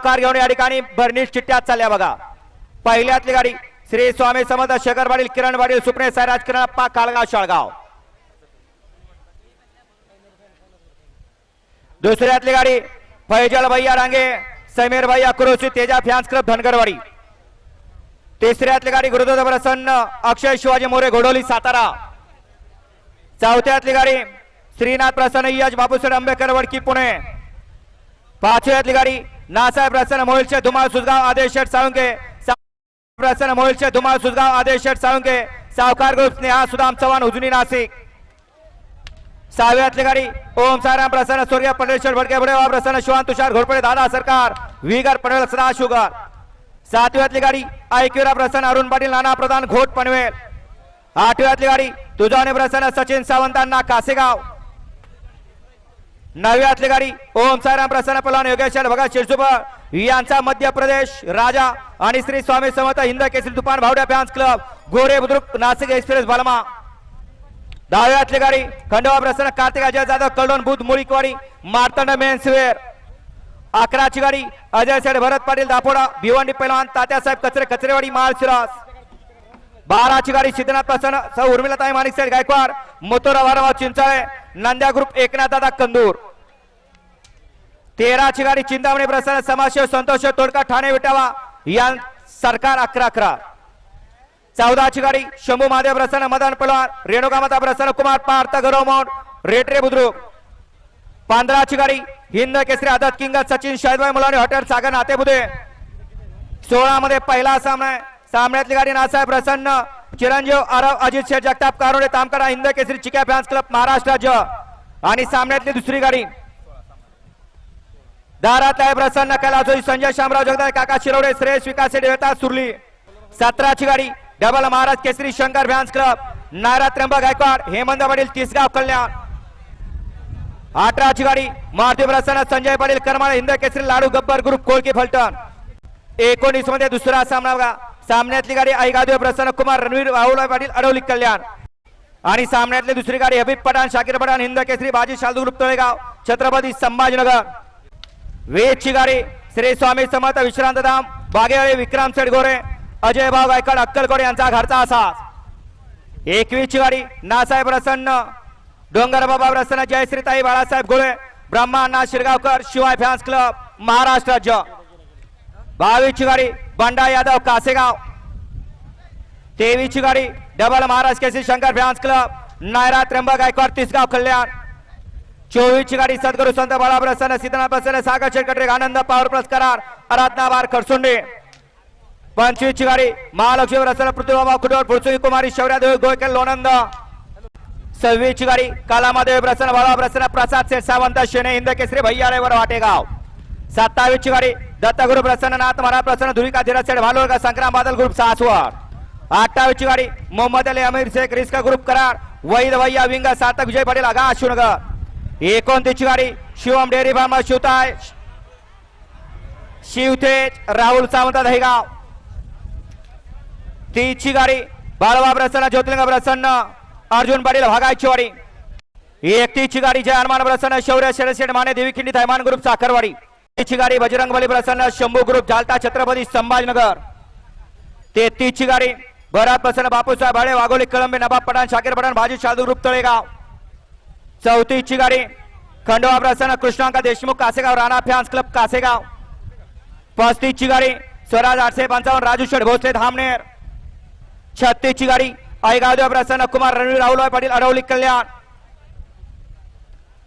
पुकार घेऊन या ठिकाणी बर्निश चिठ्ठ्यात चालल्या बघा। पहिल्यातली गाडी श्री स्वामी समर्थ शेखर पाटील किरण पाटील सुपणे सायराज किरणप्पा काळगाव शाळगाव। दुसऱ्यातली गाडी फैजल भैया रांगे समीर भैया कुरोशी तेजा फॅन्स क्लब धनगरवाडी। तिसऱ्यातली गाडी गुरुदेव प्रसन्न अक्षय शिवाजी मोरे घोडोली सातारा। चौथ्यातली गाडी श्रीनाथ प्रसन्न यश बापूसाहेब आंबेडकर वडकी पुणे। पाचव्यातली गाडी नासाहेब प्रसन्न मोहिलचे धुमाळ सुसगाव आदेश शेठ साळुंके प्रसन्न मोहिलचे धुमाळ सुसगाव आदेश शेठ साळुंके सावकार ग्रुप स्नेहा सुदाम चव्हाण उजनी नाशिक। सहाव्यातली गाडी ओम साराम प्रसन्न सूर्य पंढरेश्वर भडके बडेवा प्रसन्न शिवान तुषार घोरपडे दादा सरकार विगर पनवेल सदा शुगर। सातव्यातली गाडी ऐक्युरा प्रसन्न अरुण पाटील नाना प्रधान घोट पनवेल। आठव्यातली गाडी तुझाने प्रसन्न सचिन सावंतांना कासेगाव। नवव्यातली गाडी ओम साराम प्रसन्न पलवान योगेश भगत शिरसुपर यांचा मध्य प्रदेश राजा आणि श्री स्वामी समर्थ हिंद केसरी तुफान भावड्या फॅन्स क्लब गोरे बुद्रुक नाशिक एक्सप्रेस बालमा। दहाव्यातली गाडी खंडोबा प्रसन्न कार्तिक अजय जाधव कलडोन बुध मुळीकवाडी मार्तंड मेन्सवेअर। अकराची गाडी अजय सेठ भरत पाटील दापोडा भिवंडी पैलवान तात्यासाहेब कचरे कचरेवाडी माळशिरास। बाराची गाडी सिद्धनाथ प्रसन्न सौ उर्मिलाताई माणिक सेठ गायकवाड मोतोरा वारवा चिंचाळे नंद्या ग्रुप एकनाथ दादा कंदूर। 13ची गाडी चिंतामणी प्रसन्न समाजसेवक संतोष तोडका ठाणे विटावा या सरकार 11-11। 14ची गाडी शंभू महादेव प्रसन्न मदन पलवान रेणुकामाता प्रसन्न कुमार पार्थ गौरव मौंट रेटरे बुद्रुक। 15ची गाडी हिंद केसरी आदत किंग सचिन शाहिदभाई मुलानी हॉटेल सागर नातेबुदे। 16 मध्ये पहिला सामना सामन्यातली गाडी नासाहेब प्रसन्न चिरंजीव आरव अजित शेठ जगताप कारोडे तामकडा हिंद केसरी चिक्या फॅन्स क्लब महाराष्ट्र राज्य। आणि सामन्यातली दुसरी गाडी दारातला प्रसन्न कैलासोजी संजय शामराव जगदाळे काका शिरवडे श्रेयस विकास देवता सुरली। 17ची गाडी डबल महाराज केसरी शंकर फॅन्स क्लब नायरा त्र्यंबक गायकवाड हेमंत पाटील तिसगाव कल्याण। 18ची गाडी मारुती प्रसन्न संजय पाटील करमाळ हिंद केसरी लाडू गब्बर ग्रुप कोळकी फलटण। 19 मध्ये दुसरा सामना बघा सामन्यातली गाडी ऐगादेव प्रसन्न कुमार रणवीर राहुल पाटील अडवली कल्याण। आणि सामन्यातली दुसरी गाडी हबीब पठाण शाकीर पठाण हिंद केसरी बाजी शालदू ग्रुप तळेगाव छत्रपती संभाजीनगर। 20ची गाडी श्री स्वामी समर्थ विश्रांत धाम बागेवाडी विक्रम सेठ गोरे अजय भाऊ गायकवाड अक्कलकोट यांचा घरचा असा। 21ची गाडी नासाहेब प्रसन्न डोंगर बाबा प्रसन्न जयश्रीताई बाळासाहेब गोळे ब्रह्मा अण्णा शिरगावकर शिवाय फॅन्स क्लब महाराष्ट्र राज्य। 22ची गाडी बंडा यादव कासेगाव। 23ची गाडी डबल महाराज केसरी शंकर फॅन्स क्लब नायरा त्र्यंबक गायकवाड तिसगाव कल्याण। 24ची गाडी सद्गुरू संत बाळा प्रसन्न सिद्धनाथ प्रसन्न सागर शेटकटरे आनंद पॉवर प्लस करार आराधना बार खरसुंडे। 25ची गाडी महालक्ष्मी प्रसन्न पृथ्वीबाबा कुडोर पुरसुई कुमारी शौर्यादेवी गोयकर लोणंद। 26ची गाडी कालामादेवी प्रसन्न बाळा प्रसन्न प्रसाद शेठ सावंत शेणे हिंद केसरी भैयारेवर वाटेगाव। 27ची गाडी दत्तगुरु प्रसन्न नाथ महाराज प्रसन्न धुरिका धीरज सेठ भालोरगा संग्राम बादल ग्रुप सासवड। 28ची गाडी मोहम्मद अली अमीर शेख रिस्का ग्रुप करार वैद भैया विंग सार्थक विजय पाटील आगा अश्वनगर। 29ची गाडी शिवम डेअरी फार्म शिवताय शिवतेज राहुल सावंत दहेगाव। 30ची गाडी बाळवा प्रसन्न ज्योतिर्लिंग प्रसन्न अर्जुन पाटील भागायचीवाडी। 31ची गाडी जय हनुमान प्रसन्न शौर्य शेरशेठ माने देवी खिंडी थैमान ग्रुप साखरवाडी। 32ची गाडी बजरंग बली प्रसन्न शंभू ग्रुप झालता छत्रपती संभाजीनगर। 33ची गाडी भरत प्रसन्न बापूसाहेब भाडे वाघोली कळंबे नवाब पठाण शाकीर पठाण भाजी शालदू ग्रुप तळेगाव। 34ची गाडी खंडोबा प्रसन्न कृष्णांका देशमुख कासेगाव राणा फॅन्स क्लब कासेगाव। 35ची गाडी स्वराज 855 राजू शेठ भोसले धामनेर। 36ची गाडी ऐगादेव प्रसन्न कुमार रणवीर राहुल पाटील अडवली कल्याण।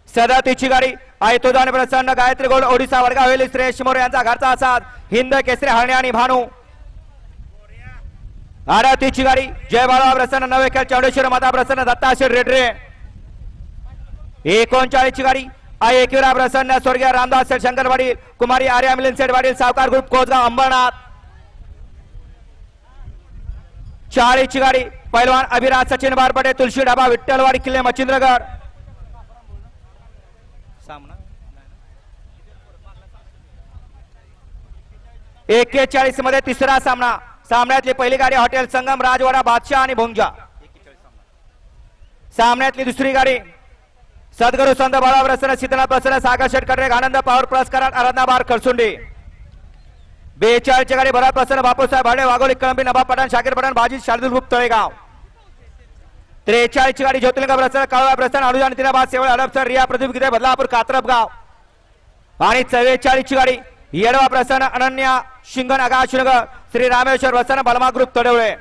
37ची गाडी आयतोदान प्रसन्न गायत्री गोल्ड ओडिसा वडगाव हवेली श्रेयस मोरे यांचा घरचा असाद हिंद केसरी हरणे आणि भानू। 38ची गाडी जय बाळा प्रसन्न नवेखेल चौडेश्वर माता प्रसन्न दत्ताशेठ रेड्रे। 39ची गाडी ऐक्युरा प्रसन्न स्वर्गीय रामदास सेठ शंकर पाटील कुमारी आर्या मिलिंद सेठ पाटील सावकार ग्रुप कोसगाव अंबरनाथ। 40ची गाडी पैलवान अभिराज सचिन बारपटे तुलसी ढाबा विठ्ठलवाडी किल्ले मच्छिंद्रगड। 41 मध्ये तिसरा सामना सामन्यातली पहिली गाडी हॉटेल संगम राजवाडा बादशाह आणि भोंगजा। सामन्यातली दुसरी गाडी सद्गुरू संत बाळा प्रसन्न सिद्धनाथ प्रसन्न सागर शेठ कटरे आनंद पॉवर प्लस कराड आराधना बार खरसुंडी। 42 ची गाडी भरत प्रसन्न बापूसाहेब भाडे वाघोली कळंबी नवाब पठाण शाकीर पठाण बाजी शार्दुल ग्रुप तळेगाव. 43 ची गाडी ज्योतिर्लिंग प्रसन्न काळवा प्रसन्न अनुजान तिनाबाद सेवळ हडपसर रिया प्रदीप गिरे बदलापूर कात्रपगाव. आणि 44 ची गाडी येडवा प्रसन्न अनन्या शिंगण आकाशनगर श्री रामेश्वर प्रसन्न बलमा ग्रुप तडवळे.